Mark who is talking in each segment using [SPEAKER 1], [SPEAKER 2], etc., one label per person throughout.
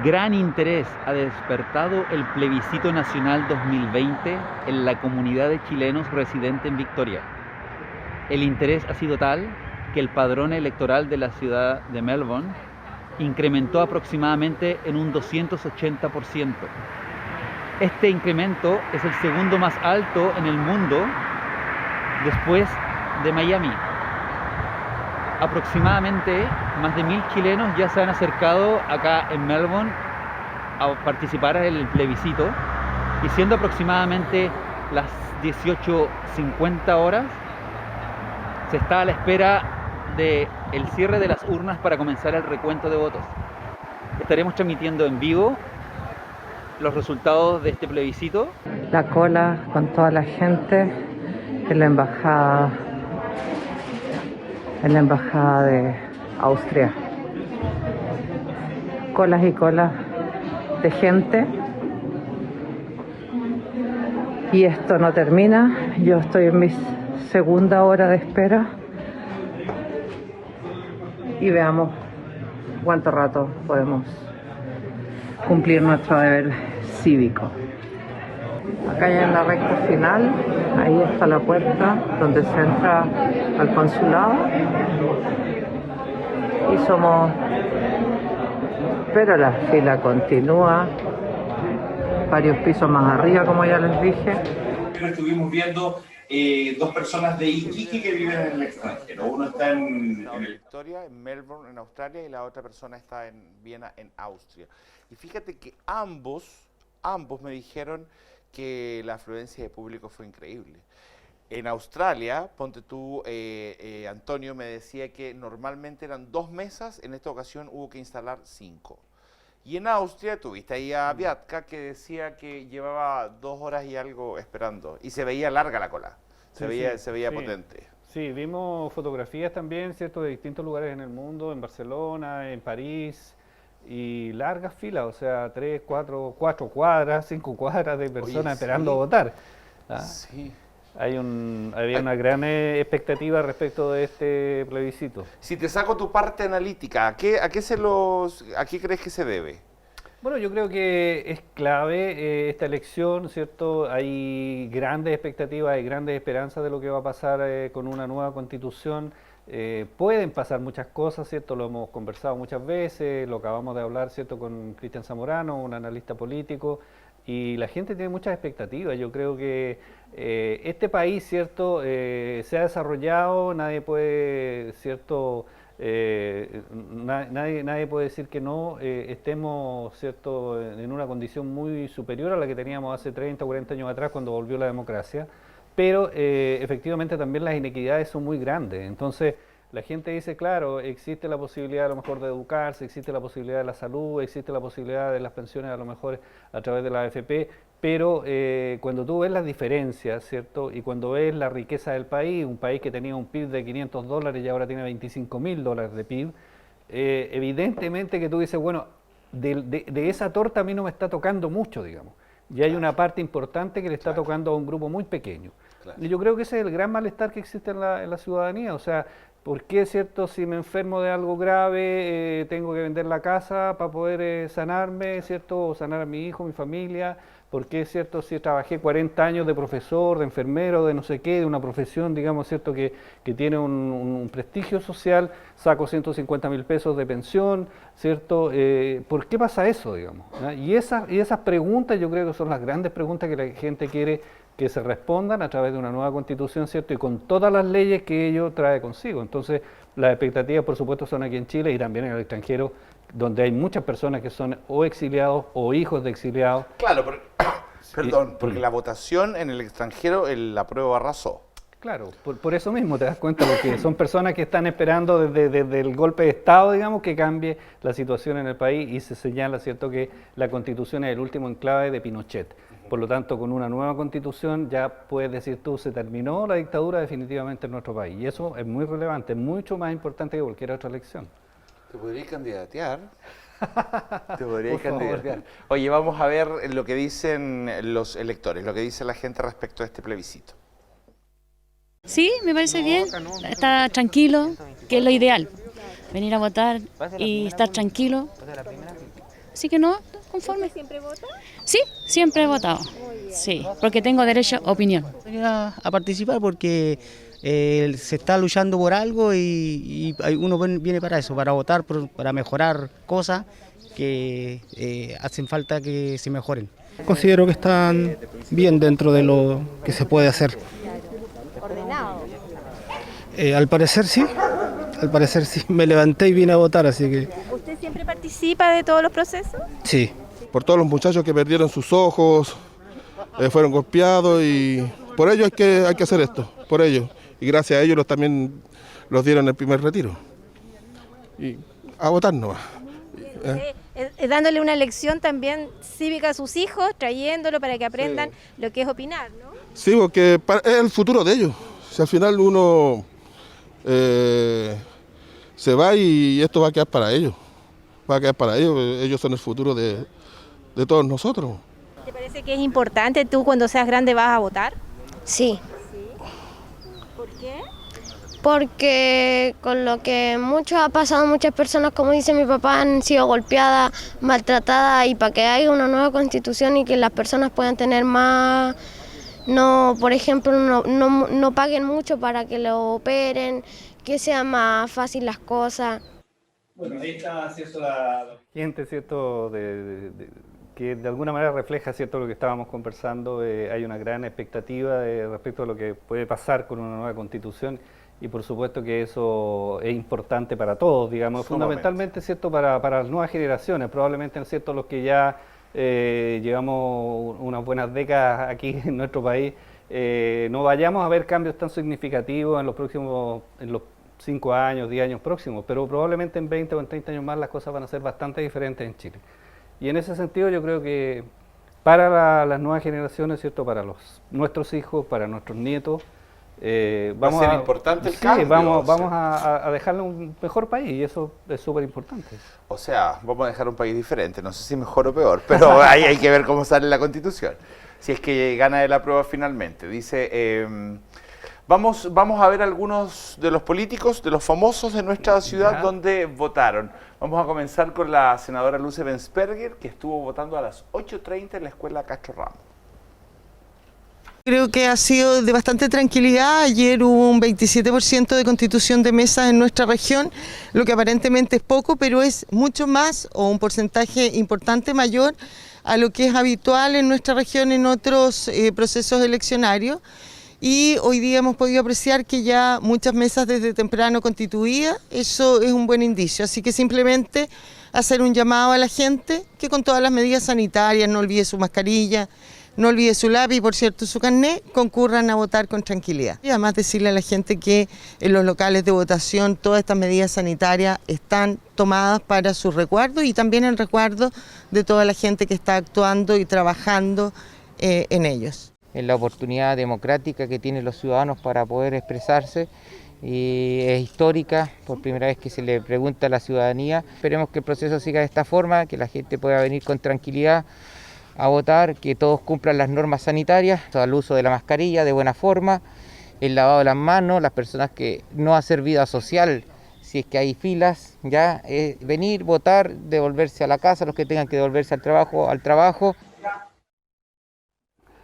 [SPEAKER 1] Gran interés ha despertado el plebiscito nacional 2020 en la comunidad de chilenos residentes en Victoria. El interés ha sido tal que el padrón electoral de la ciudad de Melbourne incrementó aproximadamente en un 280%. Este incremento es el segundo más alto en el mundo después de Miami. Aproximadamente más de 1000 chilenos ya se han acercado acá en Melbourne a participar en el plebiscito, y siendo aproximadamente las 18:50 horas, se está a la espera del cierre de las urnas para comenzar el recuento de votos. Estaremos transmitiendo en vivo los resultados de este plebiscito.
[SPEAKER 2] La cola con toda la gente en la embajada de Austria. Colas y colas de gente. Y esto no termina. Yo estoy en mi segunda hora de espera. Y veamos cuánto rato podemos cumplir nuestro deber cívico. Acá ya en la recta final, ahí está la puerta donde se entra al consulado. Pero la fila continúa, varios pisos más arriba, como ya les dije.
[SPEAKER 3] Estuvimos viendo dos personas de Iquique que viven en el extranjero. Uno está en Victoria, en Melbourne, en Australia, y la otra persona está en Viena, en Austria. Y fíjate que ambos me dijeron que la afluencia de público fue increíble. En Australia, ponte tú, Antonio me decía que normalmente eran 2 mesas, en esta ocasión hubo que instalar 5. Y en Austria tuviste ahí a Viatka, que decía que llevaba 2 horas y algo esperando, y se veía larga la cola, se veía potente.
[SPEAKER 4] Sí, vimos fotografías también, ¿cierto?, de distintos lugares en el mundo, en Barcelona, en París, y largas filas, o sea, 3, 4 cuadras, 5 cuadras de personas esperando votar. ¿Ah? Sí. Había una gran expectativa respecto de este plebiscito.
[SPEAKER 3] Si te saco tu parte analítica, ¿a qué crees que se debe?
[SPEAKER 4] Bueno, yo creo que es clave esta elección, ¿cierto? Hay grandes expectativas, hay grandes esperanzas de lo que va a pasar con una nueva constitución. Pueden pasar muchas cosas, ¿cierto? Lo hemos conversado muchas veces, lo acabamos de hablar, ¿cierto?, con Cristian Zamorano, un analista político, y la gente tiene muchas expectativas. Yo creo que este país, ¿cierto?, se ha desarrollado, nadie puede, ¿cierto?, nadie puede decir que no estemos, ¿cierto?, en una condición muy superior a la que teníamos hace 30 o 40 años atrás, cuando volvió la democracia. Pero efectivamente también las inequidades son muy grandes. Entonces la gente dice, claro, existe la posibilidad a lo mejor de educarse, existe la posibilidad de la salud, existe la posibilidad de las pensiones a lo mejor a través de la AFP, pero cuando tú ves las diferencias, ¿cierto?, y cuando ves la riqueza del país, un país que tenía un PIB de $500 y ahora tiene $25.000 de PIB, evidentemente que tú dices, bueno, de esa torta a mí no me está tocando mucho, digamos. Y hay una parte importante que le está tocando a un grupo muy pequeño. Y yo creo que ese es el gran malestar que existe en la ciudadanía. O sea, ¿por qué, cierto, si me enfermo de algo grave, tengo que vender la casa para poder sanarme, cierto, o sanar a mi hijo, mi familia? ¿Por qué, cierto, si trabajé 40 años de profesor, de enfermero, de no sé qué, de una profesión, digamos, cierto, que tiene un prestigio social, saco 150.000 pesos de pensión, cierto? ¿Por qué pasa eso, digamos? Y esas preguntas yo creo que son las grandes preguntas que la gente quiere que se respondan a través de una nueva constitución, ¿cierto?, y con todas las leyes que ello trae consigo. Entonces, las expectativas, por supuesto, son aquí en Chile y también en el extranjero, donde hay muchas personas que son o exiliados o hijos de exiliados.
[SPEAKER 3] Claro, porque la votación en el extranjero, el apruebo arrasó.
[SPEAKER 4] Claro, por eso mismo te das cuenta, porque son personas que están esperando desde el golpe de Estado, digamos, que cambie la situación en el país, y se señala, ¿cierto?, que la Constitución es el último enclave de Pinochet. Por lo tanto, con una nueva Constitución ya puedes decir tú, se terminó la dictadura definitivamente en nuestro país. Y eso es muy relevante, mucho más importante que cualquier otra elección.
[SPEAKER 3] ¿Te podrías candidatear? Te podrías candidatear. Oye, vamos a ver lo que dicen los electores, lo que dice la gente respecto a este plebiscito.
[SPEAKER 5] Sí, me parece bien, está tranquilo, que es lo ideal, venir a votar y estar tranquilo. así que no, conforme.
[SPEAKER 6] ¿Usted siempre vota?
[SPEAKER 5] Sí, siempre he votado. Sí, porque tengo derecho a opinión.
[SPEAKER 7] A participar porque se está luchando por algo y uno viene para eso, para votar, para mejorar cosas que hacen falta que se mejoren.
[SPEAKER 8] Considero que están bien dentro de lo que se puede hacer.
[SPEAKER 6] Ordenado.
[SPEAKER 8] Al parecer sí, me levanté y vine a votar, así que
[SPEAKER 6] ¿Usted siempre participa de todos los procesos?
[SPEAKER 8] sí.
[SPEAKER 9] Por todos los muchachos que perdieron sus ojos, fueron golpeados y por ello hay que hacer esto, por ellos. Y gracias a ellos también los dieron el primer retiro. Y a votar nomás.
[SPEAKER 6] Dándole una lección también cívica a sus hijos, trayéndolo para que aprendan lo que es opinar, ¿no?
[SPEAKER 9] Sí, porque es el futuro de ellos. Si al final uno se va y esto va a quedar para ellos. Va a quedar para ellos, ellos son el futuro de todos nosotros.
[SPEAKER 6] ¿Te parece que es importante tú cuando seas grande vas a votar?
[SPEAKER 10] Sí,
[SPEAKER 6] ¿Por qué?
[SPEAKER 10] porque con lo que mucho ha pasado, muchas personas, como dice mi papá, han sido golpeadas, maltratadas, y para que haya una nueva constitución y que las personas puedan tener más, no, por ejemplo, no paguen mucho para que lo operen, que sea más fácil las cosas.
[SPEAKER 4] Bueno, ahí está, ¿cierto? La gente, ¿cierto? Que de alguna manera refleja, ¿cierto?, lo que estábamos conversando. Hay una gran expectativa respecto a lo que puede pasar con una nueva constitución, y por supuesto que eso es importante para todos, digamos, fundamentalmente, ¿cierto?, para las nuevas generaciones, probablemente, ¿cierto?, los que ya llevamos unas buenas décadas aquí en nuestro país, no vayamos a ver cambios tan significativos en los 5 años, 10 años próximos, pero probablemente en 20 o en 30 años más las cosas van a ser bastante diferentes en Chile. Y en ese sentido yo creo que para las nuevas generaciones, ¿cierto?, para nuestros hijos, para nuestros nietos,
[SPEAKER 3] va a ser importante el cambio.
[SPEAKER 4] Vamos a dejarle un mejor país, y eso es súper importante. O
[SPEAKER 3] sea, vamos a dejar un país diferente, no sé si mejor o peor, pero ahí hay que ver cómo sale la Constitución, si es que gana de la prueba finalmente. Dice, vamos a ver algunos de los políticos, de los famosos de nuestra ciudad donde votaron. Vamos a comenzar con la senadora Luce Bensperger, que estuvo votando a las 8:30 en la escuela Castro Ramos.
[SPEAKER 11] Creo que ha sido de bastante tranquilidad. Ayer hubo un 27% de constitución de mesas en nuestra región, lo que aparentemente es poco, pero es mucho más, o un porcentaje importante mayor a lo que es habitual en nuestra región en otros procesos eleccionarios. Y hoy día hemos podido apreciar que ya muchas mesas desde temprano constituidas, eso es un buen indicio. Así que simplemente hacer un llamado a la gente que con todas las medidas sanitarias, no olvide su mascarilla, no olvide su lápiz y, por cierto, su carnet, concurran a votar con tranquilidad. Y además decirle a la gente que en los locales de votación todas estas medidas sanitarias están tomadas para su resguardo y también el resguardo de toda la gente que está actuando y trabajando en ellos.
[SPEAKER 12] En la oportunidad democrática que tienen los ciudadanos para poder expresarse, y es histórica, por primera vez que se le pregunta a la ciudadanía. Esperemos que el proceso siga de esta forma, que la gente pueda venir con tranquilidad a votar, que todos cumplan las normas sanitarias, todo el uso de la mascarilla de buena forma, el lavado de las manos, las personas que no hacen vida social, si es que hay filas, ya venir, votar, devolverse a la casa, los que tengan que devolverse al trabajo.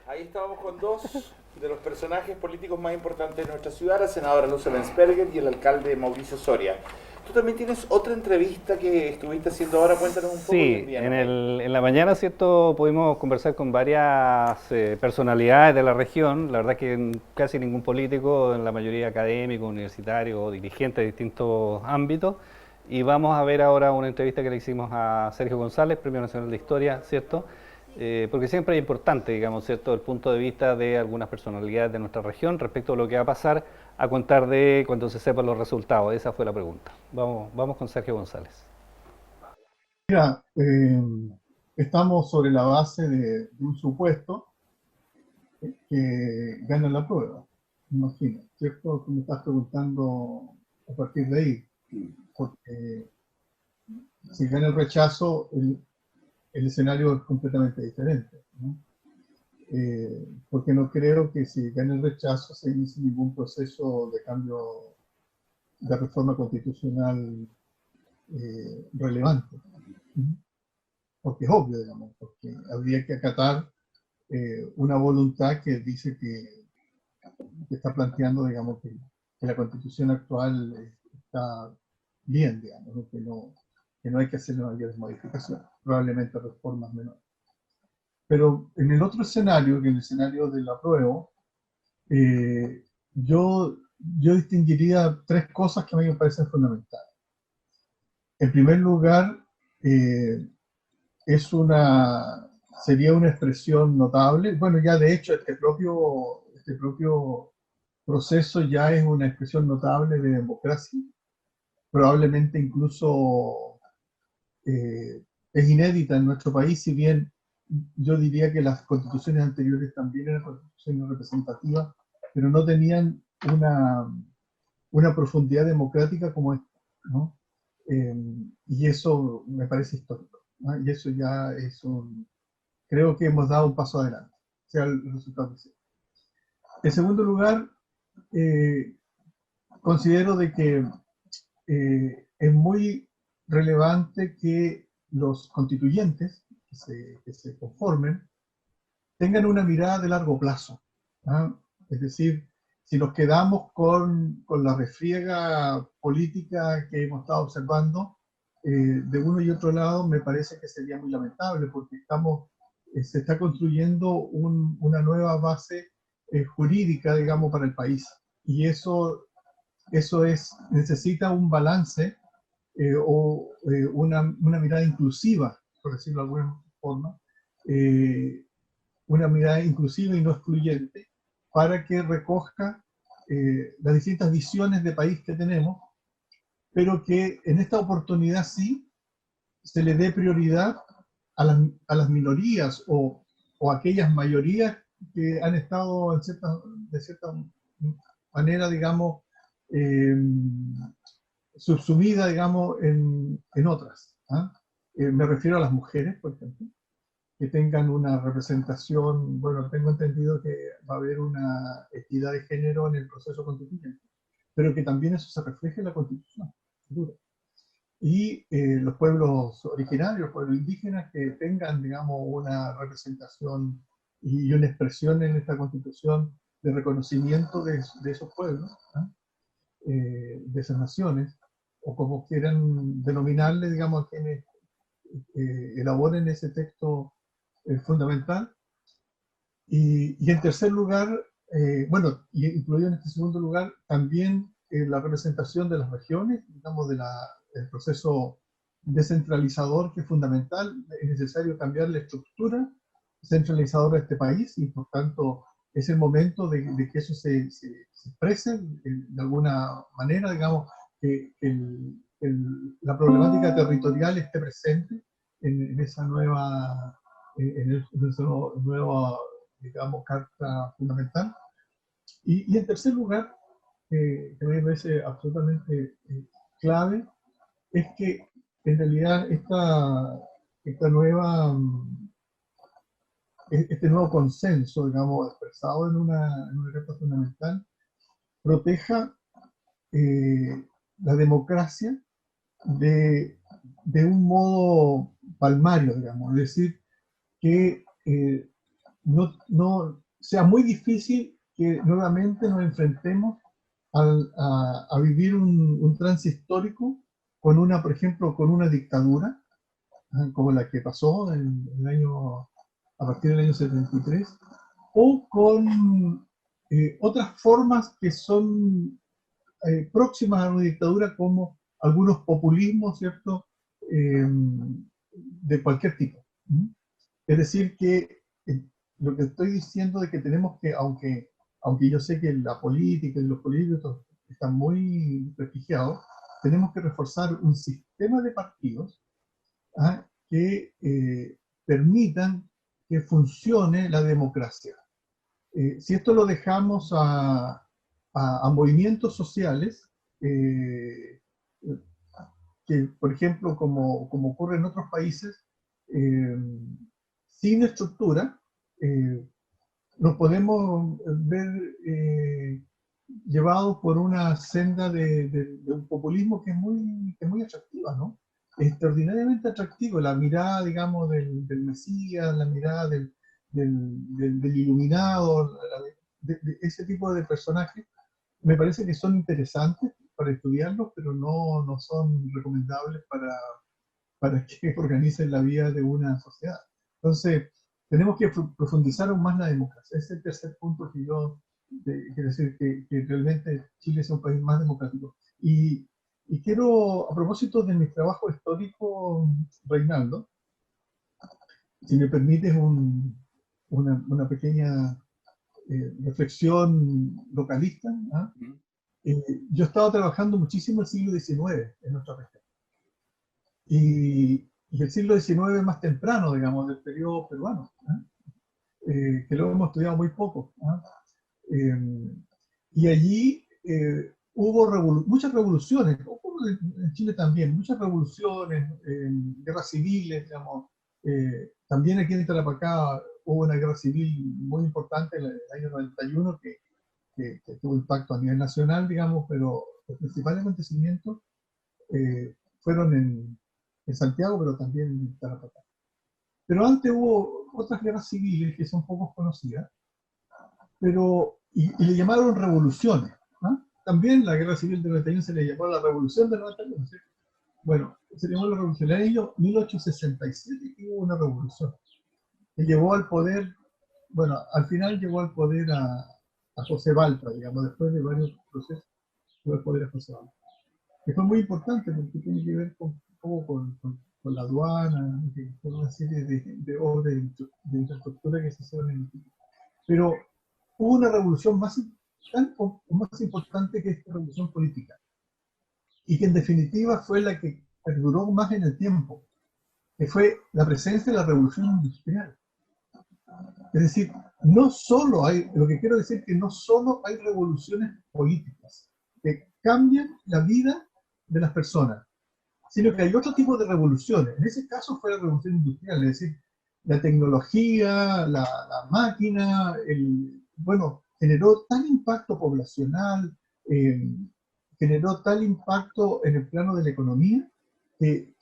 [SPEAKER 3] Ahí estábamos con dos de los personajes políticos más importantes de nuestra ciudad, la senadora Luce Bensperger y el alcalde Mauricio Soria. Tú también tienes otra entrevista que estuviste haciendo ahora, cuéntanos un poco.
[SPEAKER 4] Sí, en la mañana, ¿cierto?, pudimos conversar con varias personalidades de la región. La verdad que casi ningún político, en la mayoría académicos, universitarios o dirigentes de distintos ámbitos. Y vamos a ver ahora una entrevista que le hicimos a Sergio González, Premio Nacional de Historia, ¿cierto? Porque siempre es importante, digamos, ¿cierto?, el punto de vista de algunas personalidades de nuestra región respecto a lo que va a pasar a contar de cuando se sepan los resultados. Esa fue la pregunta. Vamos con Sergio González.
[SPEAKER 13] Mira, estamos sobre la base de un supuesto que gana la prueba, imagino, ¿cierto? Tú me estás preguntando a partir de ahí, porque si gana el rechazo, el escenario es completamente diferente, ¿no? Porque no creo que si gana el rechazo se inicie ningún proceso de cambio de reforma constitucional relevante. porque es obvio, digamos, porque habría que acatar una voluntad que dice que está planteando, digamos, que la constitución actual está bien, digamos, ¿no? Que no hay que hacerle mayores modificaciones, probablemente reformas menores. Pero en el otro escenario, que en el escenario del apruebo, yo distinguiría tres cosas que a mí me parecen fundamentales. En primer lugar, sería una expresión notable. Bueno, ya de hecho este propio proceso ya es una expresión notable de democracia. Probablemente incluso es inédita en nuestro país, si bien yo diría que las constituciones anteriores también eran constituciones representativas, pero no tenían una profundidad democrática como esta, ¿no? Y eso me parece histórico, ¿no? Y eso ya creo que hemos dado un paso adelante, sea el resultado que sea. En segundo lugar, considero de que es muy relevante que los constituyentes que se conformen tengan una mirada de largo plazo, ¿no? Es decir, si nos quedamos con la refriega política que hemos estado observando, de uno y otro lado, me parece que sería muy lamentable, porque se está construyendo una nueva base jurídica, digamos, para el país. Y eso necesita un balance una mirada inclusiva, por decirlo de alguna forma, una mirada inclusiva y no excluyente, para que recoja las distintas visiones de país que tenemos, pero que en esta oportunidad sí se le dé prioridad a las minorías o aquellas mayorías que han estado de cierta manera, digamos, subsumida, digamos, en otras. Me refiero a las mujeres, por ejemplo, que tengan una representación. Bueno, tengo entendido que va a haber una equidad de género en el proceso constituyente, pero que también eso se refleje en la Constitución futura. Y los pueblos originarios, los pueblos indígenas, que tengan, digamos, una representación y una expresión en esta Constitución de reconocimiento de esos pueblos, de esas naciones, o como quieran denominarle, digamos, a quienes elaboren ese texto fundamental. Y en tercer lugar, bueno, y incluido en este segundo lugar, también la representación de las regiones, digamos, del proceso descentralizador, que es fundamental. Es necesario cambiar la estructura centralizadora de este país, y por tanto es el momento de que eso se exprese de alguna manera, digamos, que la problemática territorial esté presente en esa nueva, digamos, carta fundamental. Y en tercer lugar, que me parece absolutamente clave, es que en realidad este nuevo consenso, digamos, expresado en una carta fundamental, proteja la democracia de un modo palmario, digamos, es decir, que no sea muy difícil que nuevamente nos enfrentemos a vivir un trance histórico con por ejemplo, con una dictadura, como la que pasó a partir del año 73, o con otras formas que son próximas a una dictadura, como algunos populismos, ¿cierto?, de cualquier tipo. Es decir, que lo que estoy diciendo es que tenemos que, aunque yo sé que la política y los políticos están muy prestigiados, tenemos que reforzar un sistema de partidos que permitan que funcione la democracia. Si esto lo dejamos a movimientos sociales, que, por ejemplo, como ocurre en otros países, sin estructura, nos podemos ver llevados por una senda de un populismo que es muy atractiva, ¿no? extraordinariamente atractivo, la mirada, digamos, del Mesías, la mirada del iluminado, de ese tipo de personajes, me parece que son interesantes para estudiarlos, pero no son recomendables para que organicen la vida de una sociedad. Entonces, tenemos que profundizar aún más la democracia. Ese es el tercer punto que yo quiero decir, que realmente Chile sea un país más democrático. Y quiero, a propósito de mi trabajo histórico, Reinaldo, si me permites una pequeña reflexión localista, ¿ah? Yo he estado trabajando muchísimo el siglo XIX en nuestra región. Y el siglo XIX más temprano, digamos, del periodo peruano, que lo hemos estudiado muy poco. Y allí hubo muchas revoluciones, en Chile también, muchas revoluciones, guerras civiles, digamos. También aquí en Tarapacá hubo una guerra civil muy importante en el año 91 que tuvo impacto a nivel nacional, digamos, pero los principales acontecimientos fueron en Santiago, pero también en Tarapacá. Pero antes hubo otras guerras civiles que son poco conocidas, y le llamaron revoluciones. ¿Ah? También la guerra civil del 91 se le llamó la revolución del 91. ¿Sí? Bueno, se llamó la revolución. En el año 1867 hubo una revolución que llevó al poder, bueno, al final llevó al poder a José Balta, digamos, después de varios procesos, llevó al poder a José Balta. Que fue muy importante porque tiene que ver con la aduana, con una serie de obras de infraestructura que se hicieron en Chile. Pero hubo una revolución más importante que esta revolución política, y que en definitiva fue la que perduró más en el tiempo, que fue la presencia de la revolución industrial. Es decir, lo que quiero decir es que no solo hay revoluciones políticas que cambian la vida de las personas, sino que hay otro tipo de revoluciones. En ese caso fue la revolución industrial, es decir, la tecnología, la máquina, generó tal impacto poblacional, generó tal impacto en el plano de la economía, que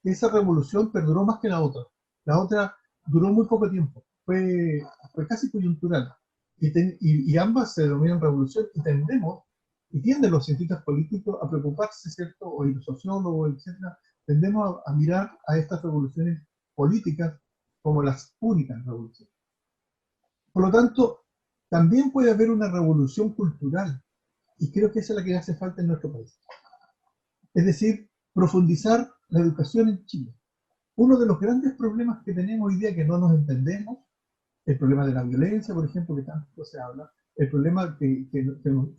[SPEAKER 13] esa revolución perduró más que la otra. La otra duró muy poco tiempo, fue casi coyuntural, y ambas se denominan revolución, y tienden los cientistas políticos a preocuparse, ¿cierto? O los sociólogos, etcétera, tendemos a mirar a estas revoluciones políticas como las únicas revoluciones. Por lo tanto, también puede haber una revolución cultural, y creo que esa es la que hace falta en nuestro país. Es decir, profundizar la educación en Chile. Uno de los grandes problemas que tenemos hoy día, que no nos entendemos, el problema de la violencia, por ejemplo, que tanto se habla, el problema que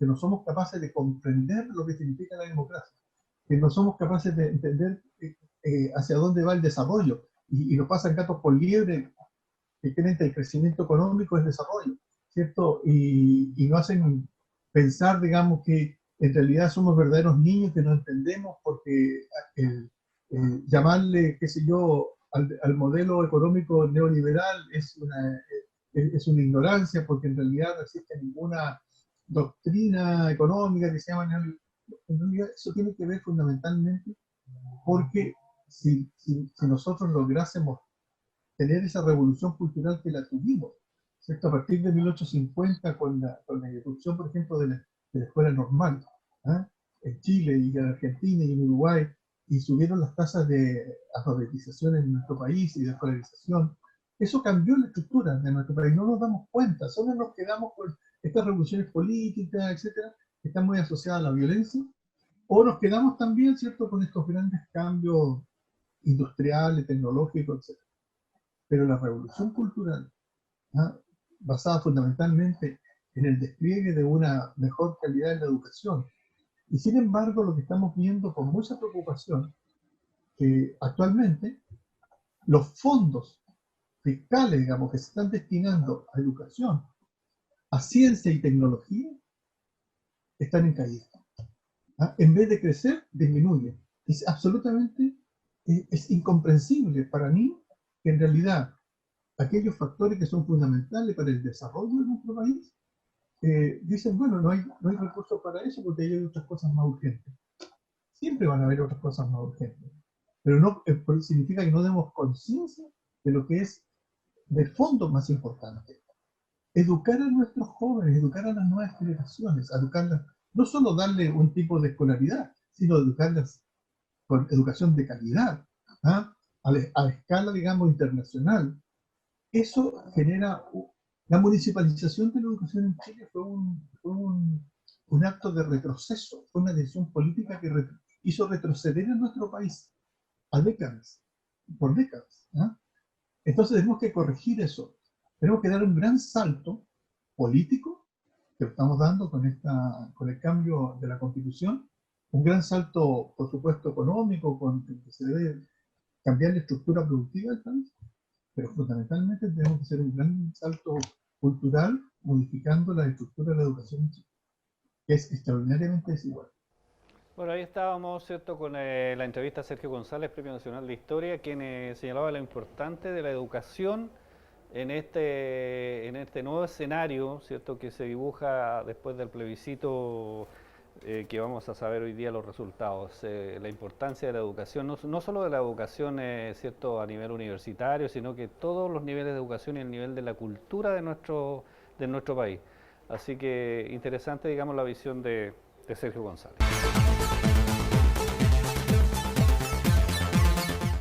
[SPEAKER 13] no somos capaces de comprender lo que significa la democracia, que no somos capaces de entender hacia dónde va el desarrollo, y nos pasan gatos por liebre, que creen que el crecimiento económico es desarrollo, ¿cierto? Y no hacen pensar, digamos, que en realidad somos verdaderos niños que no entendemos, porque llamarle, qué sé yo, al modelo económico neoliberal es una ignorancia, porque en realidad no existe ninguna doctrina económica que se llama neoliberal. En realidad eso tiene que ver fundamentalmente porque si nosotros lográsemos tener esa revolución cultural que la tuvimos, ¿cierto? A partir de 1850 con la irrupción, por ejemplo, de la escuela normal, ¿eh? En Chile y en Argentina y en Uruguay, y subieron las tasas de alfabetización en nuestro país y de escolarización. Eso cambió la estructura de nuestro país, no nos damos cuenta, solo nos quedamos con estas revoluciones políticas, etcétera, que están muy asociadas a la violencia, o nos quedamos también, ¿cierto?, con estos grandes cambios industriales, tecnológicos, etcétera. Pero la revolución cultural, ¿ah?, basada fundamentalmente en el despliegue de una mejor calidad en la educación, y sin embargo lo que estamos viendo con mucha preocupación, que actualmente los fondos fiscales, digamos, que se están destinando a educación, a ciencia y tecnología, están en caída. ¿Ah? En vez de crecer, disminuyen. Es absolutamente, es incomprensible para mí que en realidad aquellos factores que son fundamentales para el desarrollo de nuestro país, dicen, bueno, no hay recursos para eso porque hay otras cosas más urgentes. Siempre van a haber otras cosas más urgentes. pero no significa que no demos conciencia de lo que es de fondo más importante. Educar a nuestros jóvenes, educar a las nuevas generaciones, educarlas, no solo darle un tipo de escolaridad, sino educarlas con educación de calidad, ¿ah? A escala, digamos, internacional. Eso genera... La municipalización de la educación en Chile fue un acto de retroceso, fue una decisión política que hizo retroceder a nuestro país a décadas, por décadas, ¿ah? Entonces tenemos que corregir eso. Tenemos que dar un gran salto político, que lo estamos dando con el cambio de la Constitución, un gran salto, por supuesto, económico, con que se debe cambiar la estructura productiva del país, pero fundamentalmente tenemos que hacer un gran salto cultural, modificando la estructura de la educación en Chile, que es extraordinariamente desigual.
[SPEAKER 4] Bueno, ahí estábamos, ¿cierto?, con la entrevista a Sergio González, Premio Nacional de Historia, quien señalaba lo importante de la educación en este nuevo escenario, ¿cierto?, que se dibuja después del plebiscito, que vamos a saber hoy día los resultados. La importancia de la educación, no solo de la educación, ¿cierto?, a nivel universitario, sino que todos los niveles de educación y el nivel de la cultura de nuestro país. Así que interesante, digamos, la visión de Sergio González.